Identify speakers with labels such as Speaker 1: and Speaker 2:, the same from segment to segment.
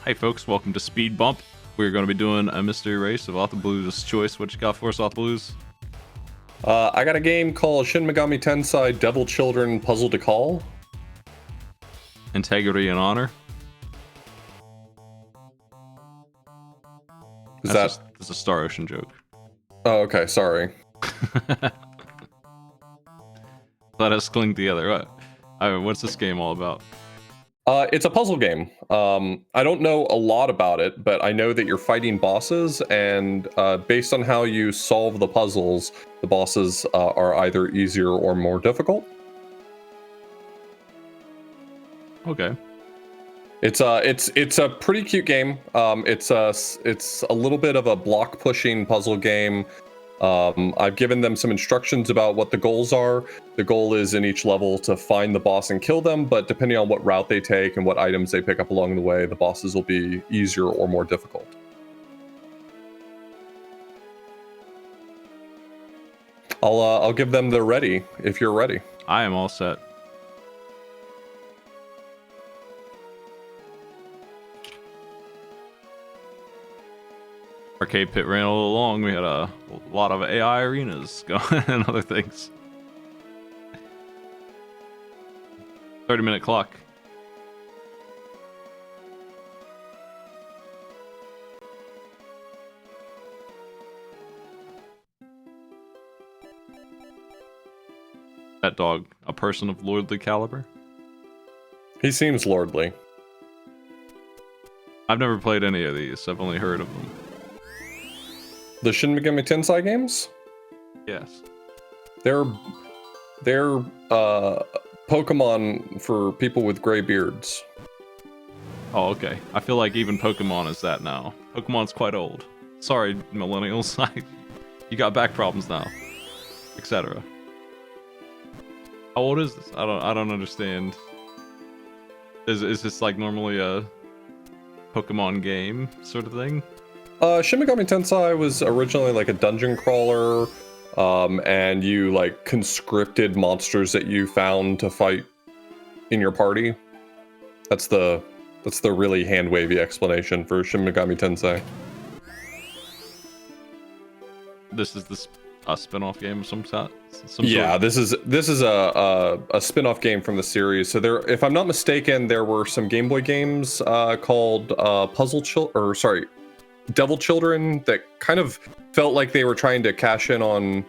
Speaker 1: Hey folks, welcome to Speedbump. We're going to be doing a mystery race of Author Blues' choice. What you got for us, Author Blues?
Speaker 2: I got a game called Shin Megami Tensei Devil Children Puzzle to Call.
Speaker 1: Integrity and honor.
Speaker 2: That's
Speaker 1: a Star Ocean joke.
Speaker 2: Oh, okay, sorry.
Speaker 1: Let us cling together. What's this game all about?
Speaker 2: It's a puzzle game. I don't know a lot about it, but I know that you're fighting bosses, and based on how you solve the puzzles, the bosses are either easier or more difficult.
Speaker 1: Okay.
Speaker 2: It's a pretty cute game. It's a little bit of a block pushing puzzle game. I've given them some instructions about what the goals are. The goal is in each level to find the boss and kill them, but depending on what route they take and what items they pick up along the way, the bosses will be easier or more difficult. I'll give them the ready if you're ready.
Speaker 1: I am all set. Arcade pit ran a little long. We had a lot of AI arenas going and other things. 30-minute clock. That dog, a person of lordly caliber?
Speaker 2: He seems lordly.
Speaker 1: I've never played any of these. I've only heard of them.
Speaker 2: The Shin Megami Tensei games?
Speaker 1: Yes.
Speaker 2: They're Pokemon for people with gray beards.
Speaker 1: Oh, okay. I feel like even Pokemon is that now. Pokemon's quite old. Sorry, millennials. You got back problems now, etc. How old is this? I don't understand. Is this like normally a Pokemon game sort of thing?
Speaker 2: Shin Megami Tensei was originally like a dungeon crawler, and you like conscripted monsters that you found to fight in your party. That's the really hand-wavy explanation for Shin Megami Tensei.
Speaker 1: This is a spin-off game of some sort?
Speaker 2: Yeah, this is a spin-off game from the series. So there, if I'm not mistaken, there were some Game Boy games called Devil Children that kind of felt like they were trying to cash in on,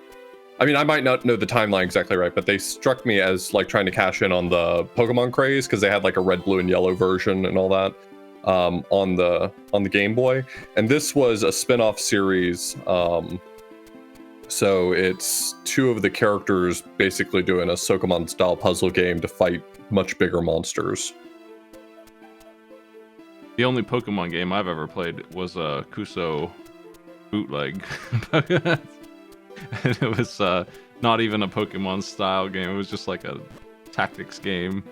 Speaker 2: I mean, I might not know the timeline exactly right, but they struck me as like trying to cash in on the Pokemon craze because they had like a red, blue, and yellow version and all that on the Game Boy. And this was a spin-off series. So it's two of the characters basically doing a Sokomon-style puzzle game to fight much bigger monsters.
Speaker 1: The only Pokemon game I've ever played was a Kuso bootleg. It was not even a Pokemon style game. It was just like a tactics game.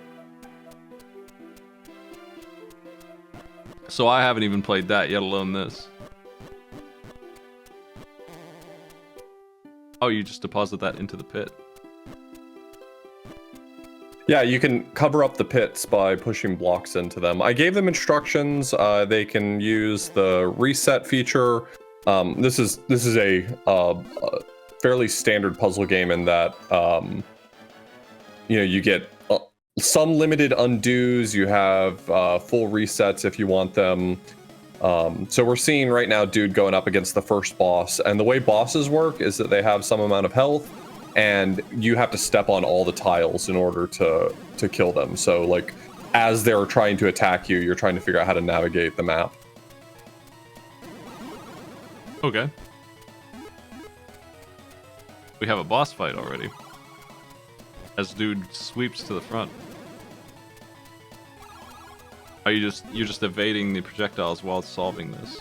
Speaker 1: So I haven't even played that, yet alone this. Oh, you just deposit that into the pit.
Speaker 2: Yeah, you can cover up the pits by pushing blocks into them. I gave them instructions. They can use the reset feature. This is a fairly standard puzzle game in that you get some limited undos. You have full resets if you want them. So we're seeing right now dude going up against the first boss, and the way bosses work is that they have some amount of health, and you have to step on all the tiles in order to kill them. So like as they're trying to attack you, you're trying to figure out how to navigate the map.
Speaker 1: Okay. We have a boss fight already. As dude sweeps to the front. Are you're just evading the projectiles while solving this?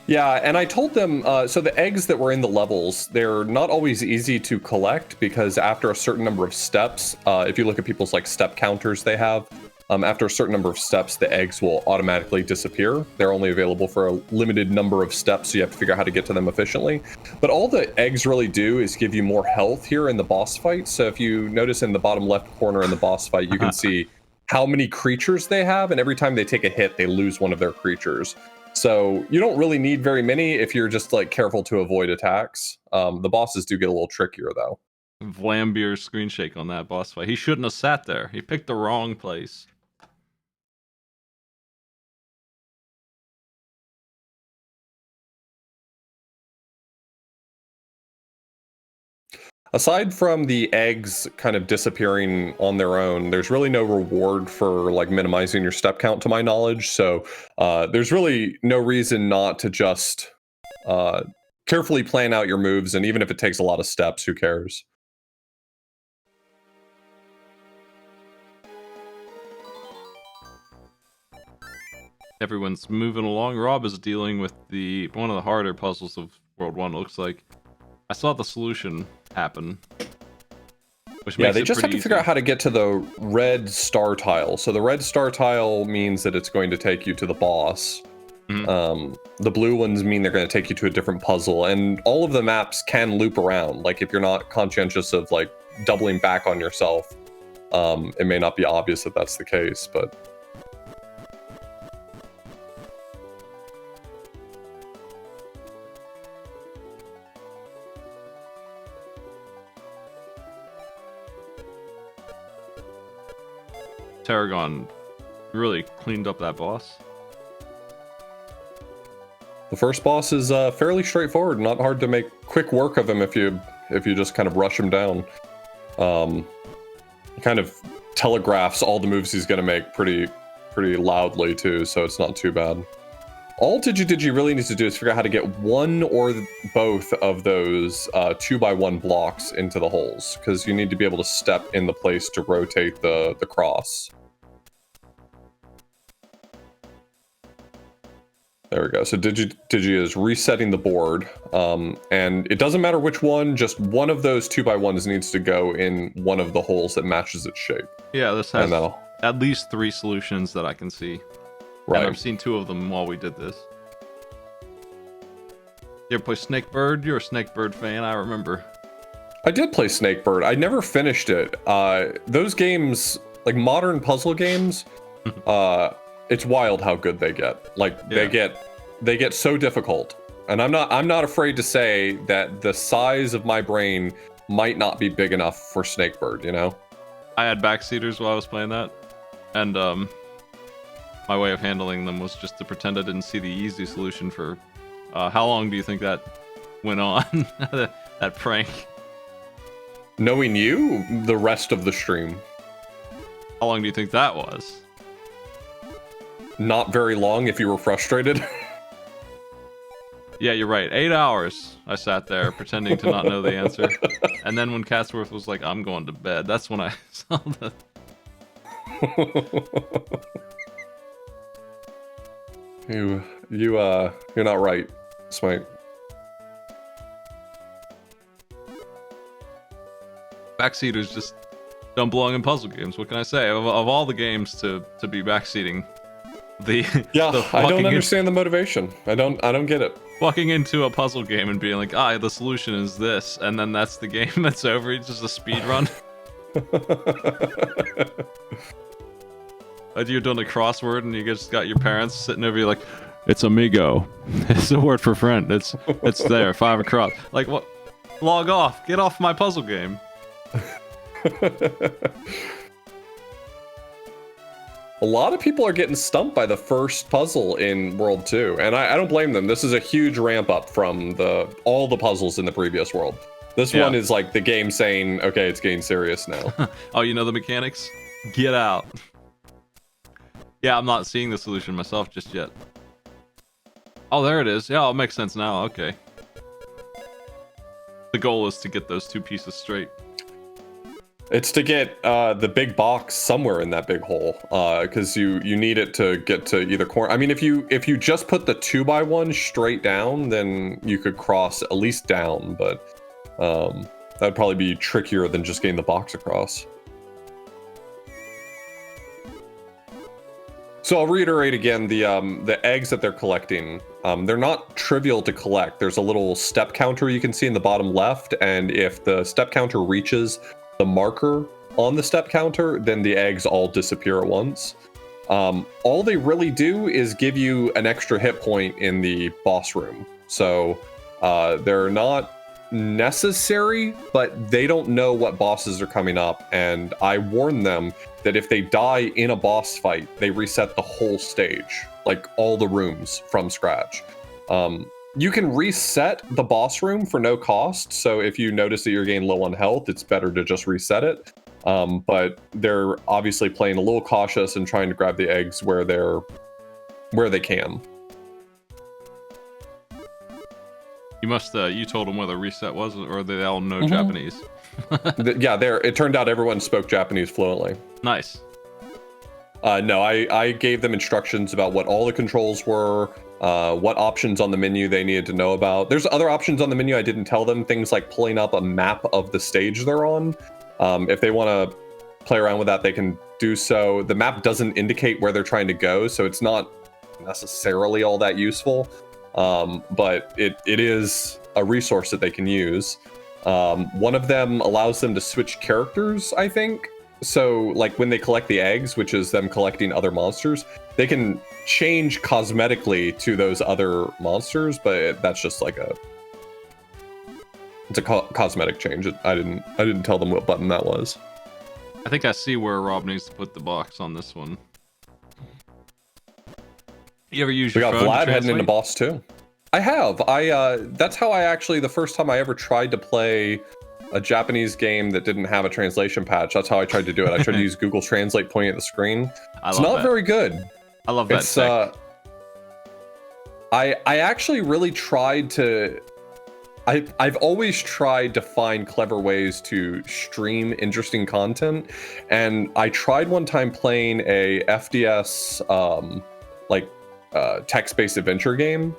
Speaker 2: Yeah, and I told them, so the eggs that were in the levels, they're not always easy to collect because after a certain number of steps, if you look at people's like step counters they have, after a certain number of steps, the eggs will automatically disappear. They're only available for a limited number of steps, so you have to figure out how to get to them efficiently. But all the eggs really do is give you more health here in the boss fight. So if you notice in the bottom left corner in the boss fight, you can see how many creatures they have, and every time they take a hit, they lose one of their creatures. So you don't really need very many if you're just like careful to avoid attacks. The bosses do get a little trickier though.
Speaker 1: Vlambeer's screen shake on that boss fight. He shouldn't have sat there. He picked the wrong place.
Speaker 2: Aside from the eggs kind of disappearing on their own, there's really no reward for like minimizing your step count to my knowledge. So there's really no reason not to just carefully plan out your moves. And even if it takes a lot of steps, who cares?
Speaker 1: Everyone's moving along. Rob is dealing with one of the harder puzzles of World 1, it looks like. I saw the solution happen.
Speaker 2: Yeah, they just have to figure out how to get to the red star tile. So the red star tile means that it's going to take you to the boss. Mm-hmm. The blue ones mean they're going to take you to a different puzzle. And all of the maps can loop around. Like if you're not conscientious of like doubling back on yourself, it may not be obvious that that's the case, but...
Speaker 1: Tarragon really cleaned up that boss.
Speaker 2: The first boss is fairly straightforward, not hard to make quick work of him if you just kind of rush him down. He kind of telegraphs all the moves he's going to make pretty loudly too, so it's not too bad. All Digi really needs to do is figure out how to get one or both of those 2x1 blocks into the holes, because you need to be able to step in the place to rotate the cross. There we go. So Digi is resetting the board, and it doesn't matter which one, just one of those 2x1s needs to go in one of the holes that matches its shape.
Speaker 1: Yeah, this has at least 3 solutions that I can see.
Speaker 2: Right.
Speaker 1: And I've seen 2 of them while we did this. You ever play Snakebird? You're a Snakebird fan, I remember.
Speaker 2: I did play Snakebird. I never finished it. Those games, like modern puzzle games, it's wild how good they get. Like yeah. they get so difficult. And I'm not afraid to say that the size of my brain might not be big enough for Snakebird, you know?
Speaker 1: I had backseaters while I was playing that. And my way of handling them was just to pretend I didn't see the easy solution for... how long do you think that went on? that prank?
Speaker 2: Knowing you, the rest of the stream.
Speaker 1: How long do you think that was?
Speaker 2: Not very long if you were frustrated.
Speaker 1: Yeah, you're right. 8 hours I sat there pretending to not know the answer. And then when Catsworth was like, I'm going to bed, that's when I saw the...
Speaker 2: You're not right, Smite.
Speaker 1: Backseaters just don't belong in puzzle games. What can I say? Of all the games to be backseating,
Speaker 2: I don't understand the motivation. I don't get it.
Speaker 1: Walking into a puzzle game and being like, the solution is this, and then that's the game that's over. It's just a speed run. You're doing a crossword and you just got your parents sitting over you like, it's amigo. It's a word for friend. It's there, 5 across. Like, what? Log off. Get off my puzzle game.
Speaker 2: A lot of people are getting stumped by the first puzzle in World 2, and I don't blame them. This is a huge ramp up from all the puzzles in the previous world. This one is like the game saying, okay, it's getting serious now.
Speaker 1: Oh, you know the mechanics? Get out. Yeah, I'm not seeing the solution myself just yet. Oh, there it is. Yeah, it makes sense now. Okay. The goal is to get those 2 pieces straight.
Speaker 2: It's to get the big box somewhere in that big hole, because you need it to get to either corner. I mean, if you just put the 2x1 straight down, then you could cross at least down, but that'd probably be trickier than just getting the box across. So I'll reiterate again, the eggs that they're collecting, they're not trivial to collect. There's a little step counter you can see in the bottom left, and if the step counter reaches the marker on the step counter, then the eggs all disappear at once. All they really do is give you an extra hit point in the boss room. So they're not necessary, but they don't know what bosses are coming up. And I warn them that if they die in a boss fight, they reset the whole stage, like all the rooms from scratch. You can reset the boss room for no cost. So if you notice that you're getting low on health, it's better to just reset it. But they're obviously playing a little cautious and trying to grab the eggs where they can.
Speaker 1: You must you told them where the reset was, or they all know Japanese?
Speaker 2: Yeah, it turned out everyone spoke Japanese fluently.
Speaker 1: Nice.
Speaker 2: No, I gave them instructions about what all the controls were, what options on the menu they needed to know about. There's other options on the menu I didn't tell them, things like pulling up a map of the stage they're on. If they want to play around with that, they can do so. The map doesn't indicate where they're trying to go, so it's not necessarily all that useful, but it is a resource that they can use. One of them allows them to switch characters, I think. So, like, when they collect the eggs, which is them collecting other monsters, they can change cosmetically to those other monsters, but that's just like it's a cosmetic change. I didn't tell them what button that was.
Speaker 1: I think I see where Rob needs to put the box on this one. You ever use your phone?
Speaker 2: We got Vlad heading into boss too. I have. That's how the first time I ever tried to play a Japanese game that didn't have a translation patch. That's how I tried to do it. I tried to use Google Translate pointing at the screen. It's not very good.
Speaker 1: I love that. It's
Speaker 2: I actually really tried to. I've always tried to find clever ways to stream interesting content, and I tried one time playing a FDS text-based adventure game,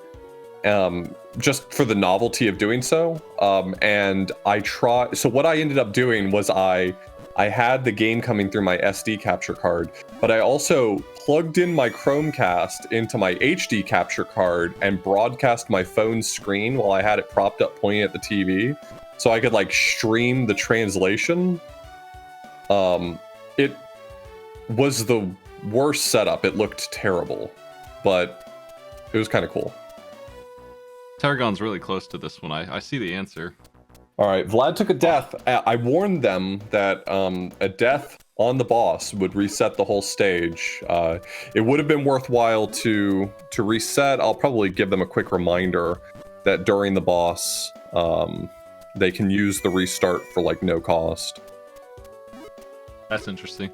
Speaker 2: just for the novelty of doing so. And so what I ended up doing was I had the game coming through my SD capture card, but I also plugged in my Chromecast into my HD capture card and broadcast my phone screen while I had it propped up pointing at the TV, so I could like stream the translation. It was the worst setup. It looked terrible, but it was kind of cool.
Speaker 1: Tarragon's really close to this one. I see the answer.
Speaker 2: All right, Vlad took a death. I warned them that a death on the boss would reset the whole stage. It would have been worthwhile to reset. I'll probably give them a quick reminder that during the boss, they can use the restart for like no cost.
Speaker 1: That's interesting.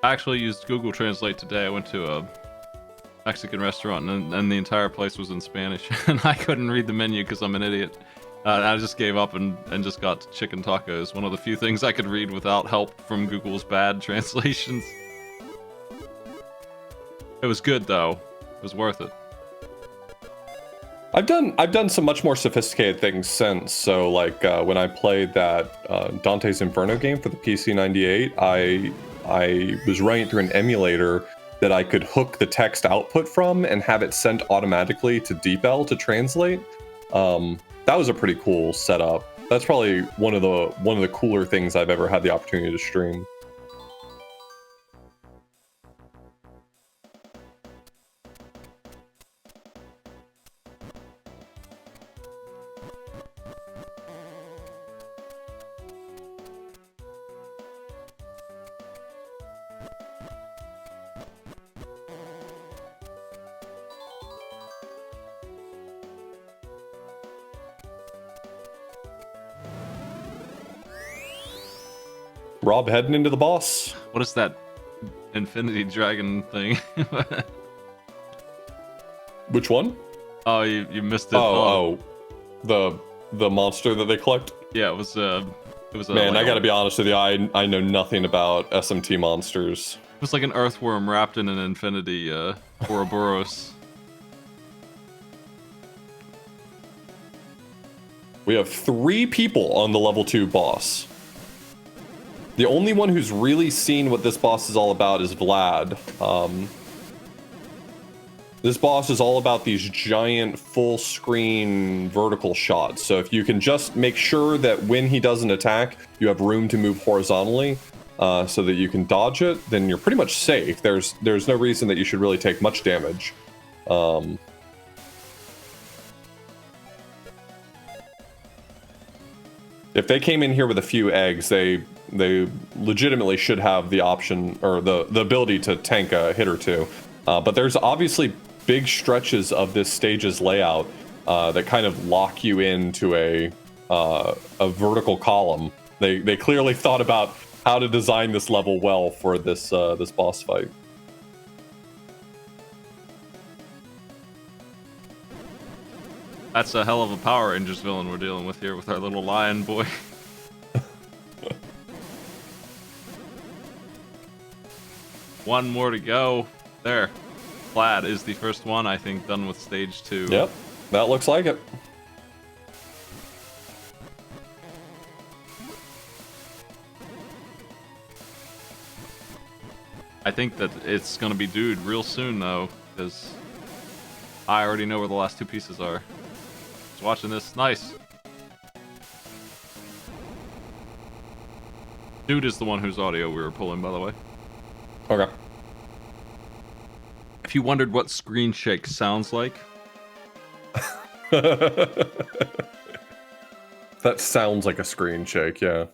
Speaker 1: I actually used Google Translate today. I went to a Mexican restaurant and the entire place was in Spanish and I couldn't read the menu because I'm an idiot. I just gave up and just got chicken tacos, one of the few things I could read without help from Google's bad translations. It was good though. It was worth it.
Speaker 2: I've done some much more sophisticated things since. So like when I played that Dante's Inferno game for the PC-98, I was running through an emulator that I could hook the text output from and have it sent automatically to DeepL to translate. That was a pretty cool setup. That's probably one of the cooler things I've ever had the opportunity to stream. Rob heading into the boss.
Speaker 1: What is that infinity dragon thing?
Speaker 2: Which one?
Speaker 1: Oh, you missed it.
Speaker 2: The monster that they collect.
Speaker 1: Yeah, it was a
Speaker 2: Man, I gotta be honest with you. I know nothing about SMT monsters.
Speaker 1: It was like an earthworm wrapped in an infinity Ouroboros.
Speaker 2: We have 3 people on the level 2 boss. The only one who's really seen what this boss is all about is Vlad. This boss is all about these giant full screen vertical shots. So if you can just make sure that when he does an attack, you have room to move horizontally so that you can dodge it, then you're pretty much safe. There's no reason that you should really take much damage. If they came in here with a few eggs, they legitimately should have the option or the ability to tank a hit or two. But there's obviously big stretches of this stage's layout that kind of lock you into a vertical column. They clearly thought about how to design this level well for this this boss fight.
Speaker 1: That's a hell of a Power Rangers villain we're dealing with here with our little lion boy. One more to go. There. Plaid is the first one, I think, done with stage 2.
Speaker 2: Yep, that looks like it.
Speaker 1: I think that it's gonna be Dude real soon, though, because I already know where the last 2 pieces are. Just watching this. Nice. Dude is the one whose audio we were pulling, by the way.
Speaker 2: Okay.
Speaker 1: If you wondered what screen shake sounds like,
Speaker 2: that sounds like a screen shake, yeah.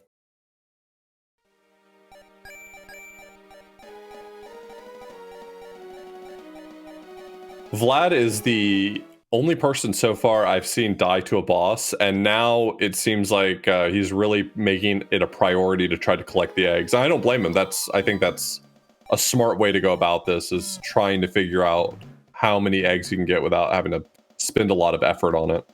Speaker 2: Vlad is the only person so far I've seen die to a boss, and now it seems like he's really making it a priority to try to collect the eggs. I don't blame him. I think that's a smart way to go about this, is trying to figure out how many eggs you can get without having to spend a lot of effort on it.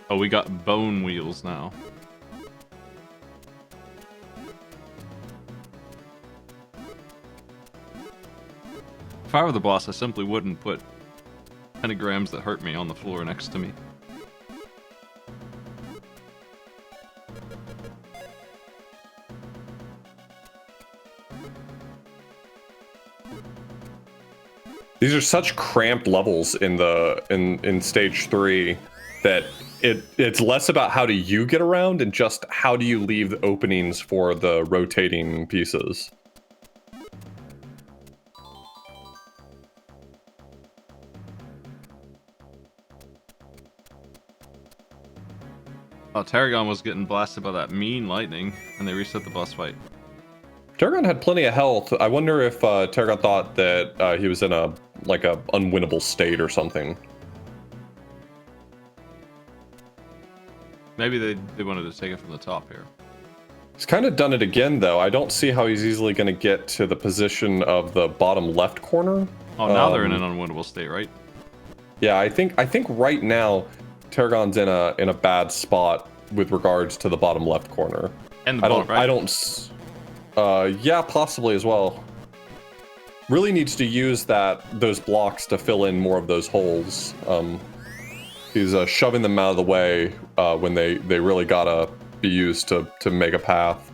Speaker 1: oh, we got bone wheels now. If I were the boss, I simply wouldn't put pentagrams that hurt me on the floor next to me.
Speaker 2: These are such cramped levels in stage 3 that it's less about how do you get around and just how do you leave the openings for the rotating pieces.
Speaker 1: Oh, Tarragon was getting blasted by that mean lightning, and they reset the boss fight.
Speaker 2: Tarragon had plenty of health. I wonder if Tarragon thought that he was in a unwinnable state or something.
Speaker 1: Maybe they wanted to take it from the top here.
Speaker 2: He's kind of done it again, though. I don't see how he's easily going to get to the position of the bottom left corner.
Speaker 1: Oh, now they're in an unwinnable state, right?
Speaker 2: Yeah, I think right now Tarragon's in a bad spot with regards to the bottom left corner.
Speaker 1: And the bottom right?
Speaker 2: Yeah, possibly as well. Really needs to use those blocks to fill in more of those holes. He's shoving them out of the way when they really gotta be used to make a path.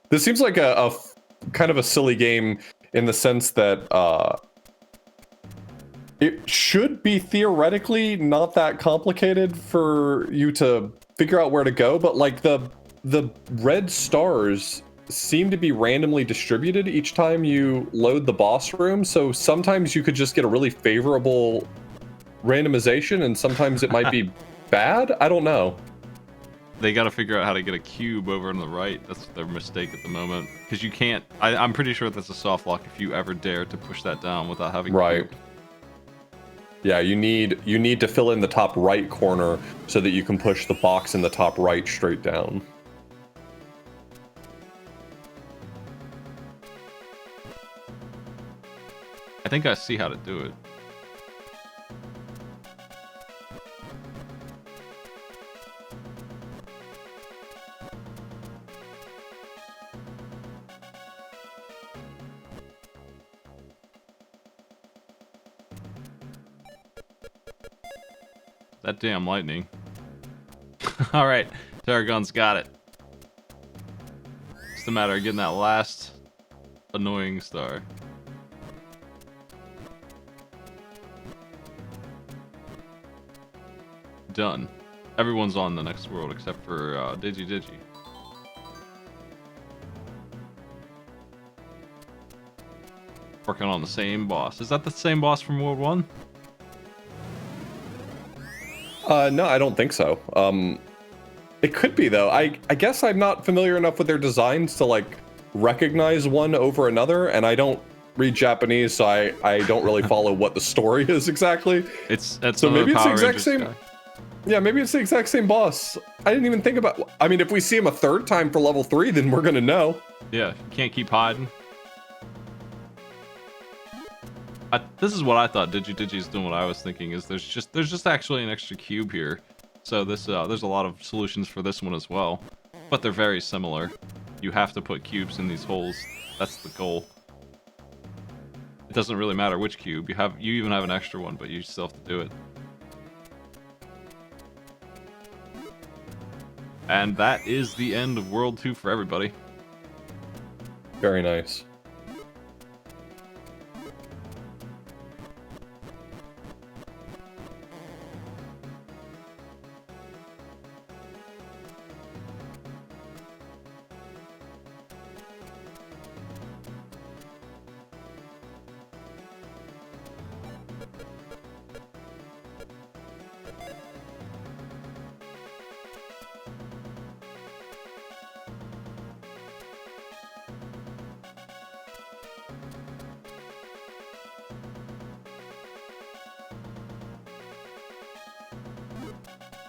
Speaker 2: This seems like a kind of a silly game in the sense that it should be theoretically not that complicated for you to figure out where to go, but like the red stars seem to be randomly distributed each time you load the boss room, so sometimes you could just get a really favorable randomization and sometimes it might be bad. I don't know.
Speaker 1: They got to figure out how to get a cube over on the right. That's their mistake at the moment, because you can't. I'm pretty sure that's a soft lock if you ever dare to push that down without having
Speaker 2: right
Speaker 1: cubed.
Speaker 2: Yeah, you need to fill in the top right corner so that you can push the box in the top right straight down.
Speaker 1: think I see how to do it. That damn lightning. Alright, Tarragon's got it. It's a matter of getting that last annoying star. Done. Everyone's on the next world except for Digi. Working on the same boss. Is that the same boss from World 1?
Speaker 2: No, I don't think so. It could be though. I guess I'm not familiar enough with their designs to like recognize one over another, and I don't read Japanese, so I don't really follow what the story is exactly.
Speaker 1: It's
Speaker 2: so maybe it's the exact
Speaker 1: Rangers
Speaker 2: same.
Speaker 1: Guy.
Speaker 2: Yeah, maybe it's the exact same boss. I didn't even think about. I mean, if we see him a third time for level 3, then we're gonna know.
Speaker 1: Yeah, you can't keep hiding. This is what I thought Digi's doing. What I was thinking is there's just actually an extra cube here, so this there's a lot of solutions for this one as well, but they're very similar. You have to put cubes in these holes. That's the goal. It doesn't really matter which cube you even have an extra one, but you still have to do it. And that is the end of World 2 for everybody.
Speaker 2: Very nice.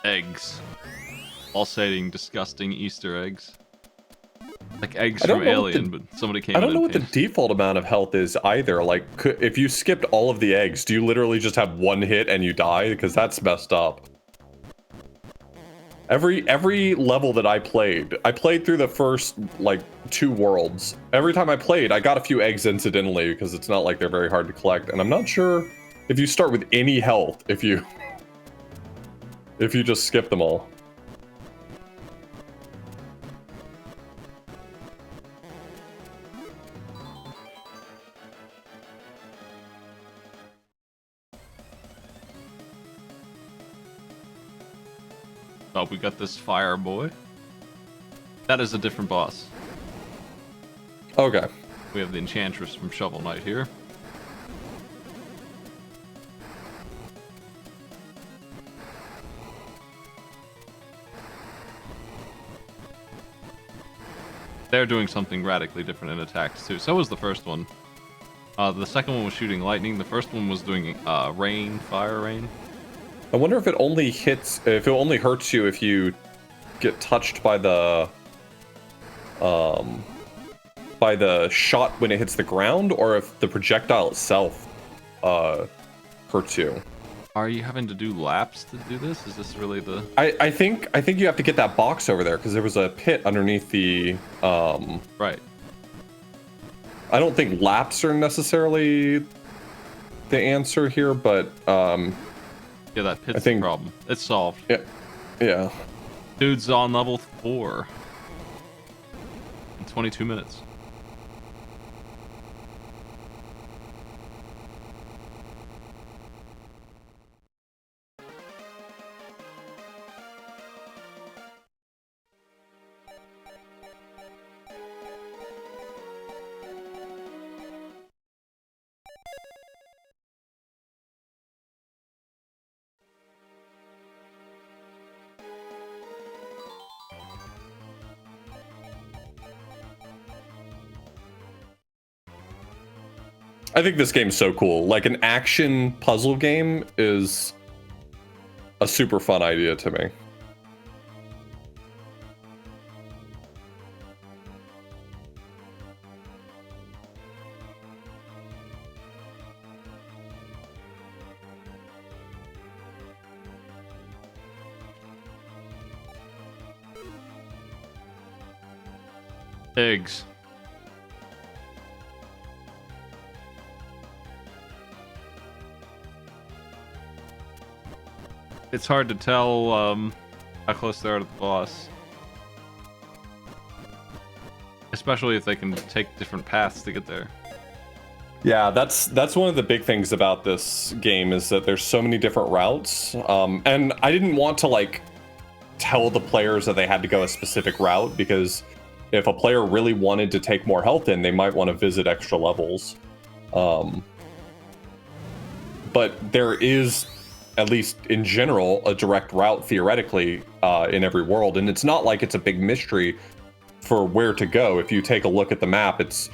Speaker 1: Eggs. Pulsating, disgusting Easter eggs. Like eggs from Alien, but somebody came in.
Speaker 2: I don't know what the
Speaker 1: and
Speaker 2: default amount of health is either. Like, if you skipped all of the eggs, do you literally just have one hit and you die? Because that's messed up. Every level that I played through the first, like, 2 worlds. Every time I played, I got a few eggs incidentally, because it's not like they're very hard to collect. And I'm not sure if you start with any health, if you just skip them all.
Speaker 1: Oh, we got this fire boy. That is a different boss.
Speaker 2: Okay.
Speaker 1: We have the Enchantress from Shovel Knight here. They're doing something radically different in attacks too. So was the first one. The second one was shooting lightning. The first one was doing rain, fire rain.
Speaker 2: I wonder if it only hurts you if you get touched by the shot when it hits the ground, or if the projectile itself hurts you.
Speaker 1: Are you having to do laps to do this? Is this really the...
Speaker 2: I think you have to get that box over there, because there was a pit underneath the
Speaker 1: Right.
Speaker 2: I don't think laps are necessarily the answer here, but
Speaker 1: yeah, that pit's the problem. It's solved.
Speaker 2: Yeah.
Speaker 1: Dude's on level 4 in 22 minutes.
Speaker 2: I think this game's so cool. Like, an action puzzle game is a super fun idea to me.
Speaker 1: Eggs. It's hard to tell how close they are to the boss. Especially if they can take different paths to get there.
Speaker 2: Yeah, that's one of the big things about this game is that there's so many different routes. And I didn't want to like tell the players that they had to go a specific route, because if a player really wanted to take more health in, they might want to visit extra levels. But there is, at least in general, a direct route theoretically in every world, and it's not like it's a big mystery for where to go. If you take a look at the map, it's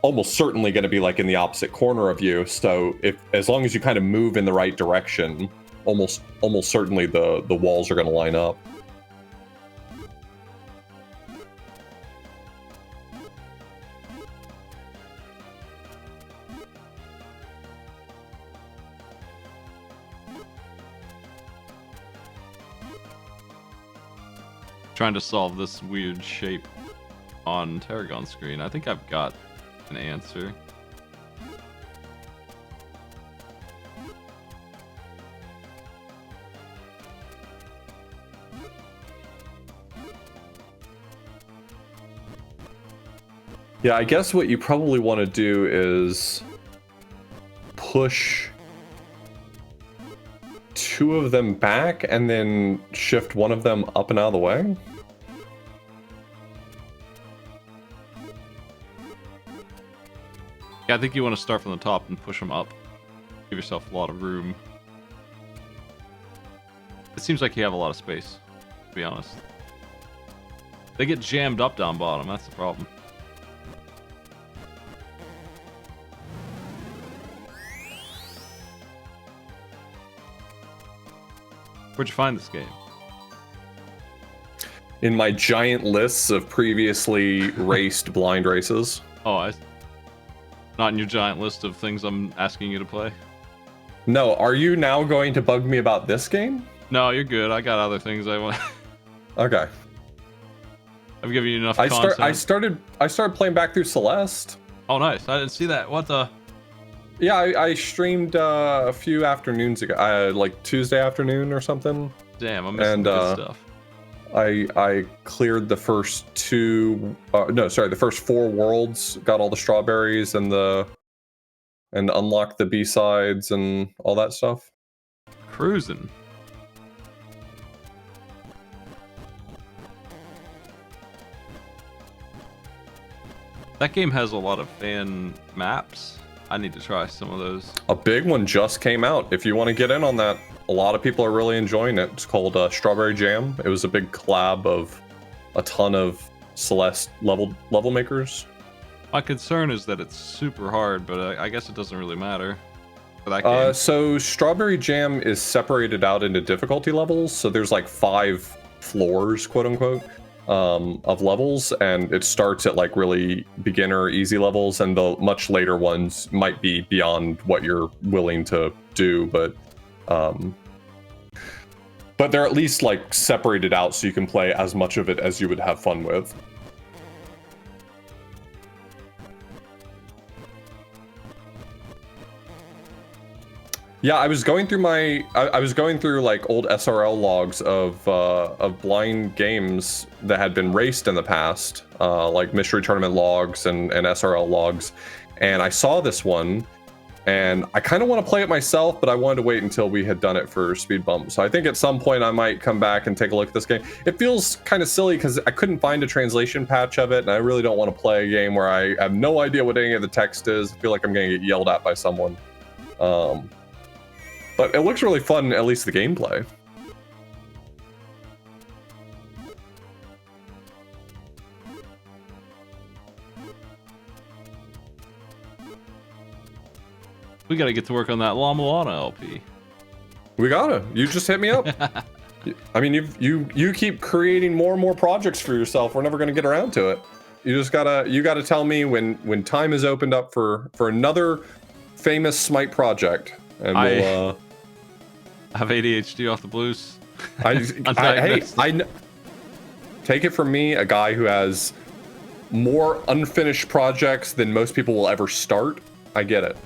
Speaker 2: almost certainly going to be like in the opposite corner of you. So as long as you kind of move in the right direction, almost certainly the walls are going to line up.
Speaker 1: Trying to solve this weird shape on Tarragon's screen. I think I've got an answer.
Speaker 2: Yeah, I guess what you probably want to do is push two of them back and then shift one of them up and out of the way.
Speaker 1: Yeah, I think you want to start from the top and push them up. Give yourself a lot of room. It seems like you have a lot of space, to be honest. They get jammed up down bottom, that's the problem. Where'd you find this game?
Speaker 2: In my giant lists of previously raced blind races.
Speaker 1: Oh, not in your giant list of things I'm asking you to play?
Speaker 2: No, are you now going to bug me about this game?
Speaker 1: No, you're good. I got other things I want.
Speaker 2: Okay.
Speaker 1: I've given you enough content.
Speaker 2: I started playing back through Celeste.
Speaker 1: Oh, nice. I didn't see that. What the?
Speaker 2: Yeah, I streamed a few afternoons ago, like Tuesday afternoon or something.
Speaker 1: Damn, I'm missing good stuff.
Speaker 2: I cleared the first the first 4 worlds, got all the strawberries and unlocked the B-sides and all that stuff.
Speaker 1: Cruising. That game has a lot of fan maps. I need to try some of those.
Speaker 2: A big one just came out. If you want to get in on that, a lot of people are really enjoying it. It's called Strawberry Jam. It was a big collab of a ton of Celeste level makers.
Speaker 1: My concern is that it's super hard, but I guess it doesn't really matter for that game.
Speaker 2: So Strawberry Jam is separated out into difficulty levels. So there's like 5 floors, quote unquote, of levels, and it starts at like really beginner easy levels, and the much later ones might be beyond what you're willing to do, but they're at least like separated out so you can play as much of it as you would have fun with. Yeah, I was going through like old SRL logs of blind games that had been raced in the past, like mystery tournament logs and SRL logs, and I saw this one, and I kind of want to play it myself, but I wanted to wait until we had done it for Speedbump. So I think at some point I might come back and take a look at this game. It feels kind of silly because I couldn't find a translation patch of it, and I really don't want to play a game where I have no idea what any of the text is. I feel like I'm going to get yelled at by someone. But it looks really fun, at least the gameplay.
Speaker 1: We gotta get to work on that La Milana LP.
Speaker 2: We gotta. You just hit me up. I mean, you keep creating more and more projects for yourself. We're never gonna get around to it. You gotta tell me when time is opened up for another famous Smite project, and we'll
Speaker 1: have ADHD off the blues.
Speaker 2: Hey, take it from me, a guy who has more unfinished projects than most people will ever start. I get it.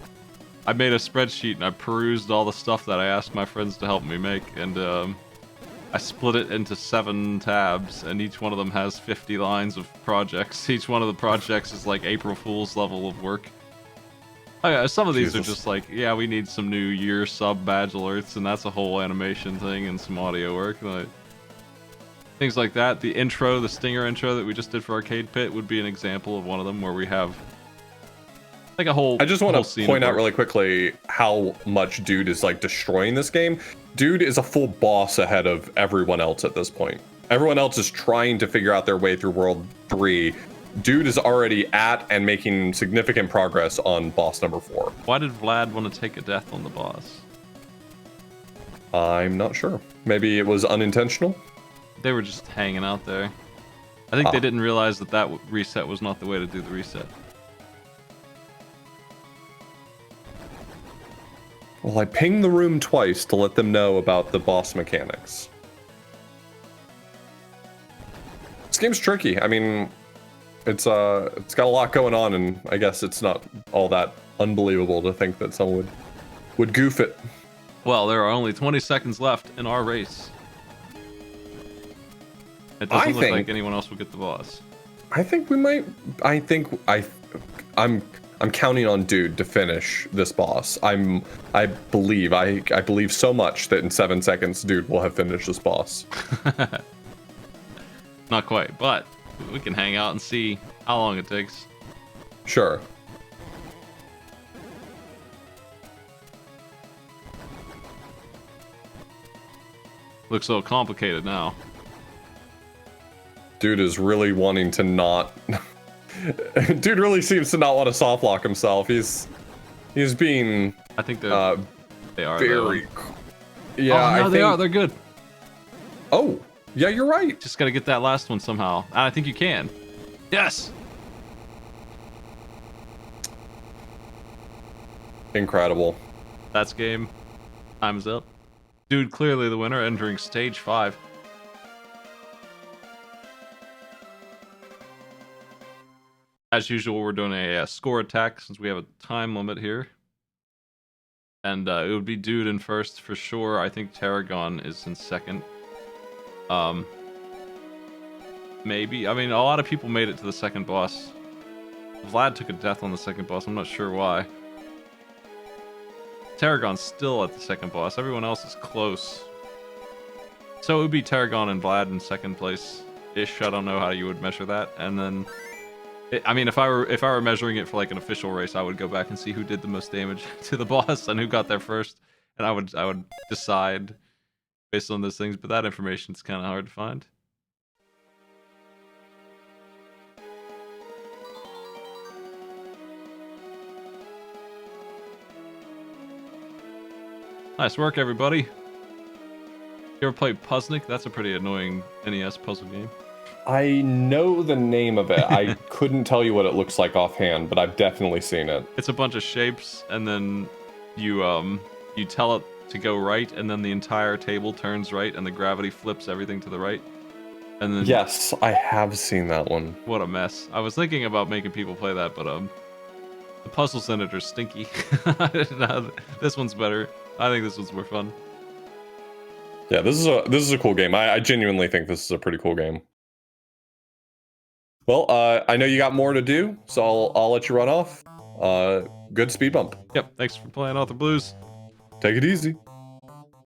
Speaker 1: I made a spreadsheet and I perused all the stuff that I asked my friends to help me make, and I split it into 7 tabs, and each one of them has 50 lines of projects. Each one of the projects is like April Fool's level of work. Oh yeah, some of these are just like, yeah, we need some new year sub badge alerts, and that's a whole animation thing and some audio work. Like, things like that. The intro, the Stinger intro that we just did for Arcade Pit would be an example of one of them where we have like a whole.
Speaker 2: I just want to point out really quickly how much Dude is like destroying this game. Dude is a full boss ahead of everyone else at this point. Everyone else is trying to figure out their way through World 3. Dude is already at and making significant progress on boss number 4.
Speaker 1: Why did Vlad want to take a death on the boss?
Speaker 2: I'm not sure. Maybe it was unintentional?
Speaker 1: They were just hanging out there. I think they didn't realize that that reset was not the way to do the reset.
Speaker 2: Well, I pinged the room twice to let them know about the boss mechanics. This game's tricky. I mean, it's got a lot going on, and I guess it's not all that unbelievable to think that someone would goof it.
Speaker 1: Well, there are only 20 seconds left in our race. It doesn't look like anyone else will get the boss.
Speaker 2: I think we might. I'm counting on Dude to finish this boss. I believe so much that in 7 seconds, Dude will have finished this boss.
Speaker 1: Not quite, but we can hang out and see how long it takes.
Speaker 2: Sure.
Speaker 1: Looks so complicated now.
Speaker 2: Dude is really wanting to not. Dude really seems to not want to soft lock himself. He's being.
Speaker 1: I think they are
Speaker 2: very.
Speaker 1: Though.
Speaker 2: Yeah,
Speaker 1: oh, no, they are. They're good.
Speaker 2: Oh, yeah, you're right.
Speaker 1: Just gotta get that last one somehow. And I think you can. Yes.
Speaker 2: Incredible.
Speaker 1: That's game. Time's up. Dude, clearly the winner, entering stage 5. As usual, we're doing a score attack since we have a time limit here. And it would be Dude in first for sure. I think Tarragon is in second. Maybe. I mean, a lot of people made it to the second boss. Vlad took a death on the second boss. I'm not sure why. Tarragon's still at the second boss. Everyone else is close. So it would be Tarragon and Vlad in second place-ish. I don't know how you would measure that. And then, I mean, if I were measuring it for like an official race, I would go back and see who did the most damage to the boss and who got there first, and I would decide based on those things. But that information is kind of hard to find. Nice work, everybody. You ever played Puzznic? That's a pretty annoying NES puzzle game.
Speaker 2: I know the name of it. I couldn't tell you what it looks like offhand, but I've definitely seen it.
Speaker 1: It's a bunch of shapes, and then you tell it to go right, and then the entire table turns right, and the gravity flips everything to the right. And then
Speaker 2: yes, I have seen that one.
Speaker 1: What a mess. I was thinking about making people play that, but the puzzles in it are stinky. This one's better. I think this one's more fun.
Speaker 2: Yeah, this is a cool game. I genuinely think this is a pretty cool game. Well, I know you got more to do, so I'll let you run off. Good speed bump.
Speaker 1: Yep, thanks for playing Author Blues.
Speaker 2: Take it easy.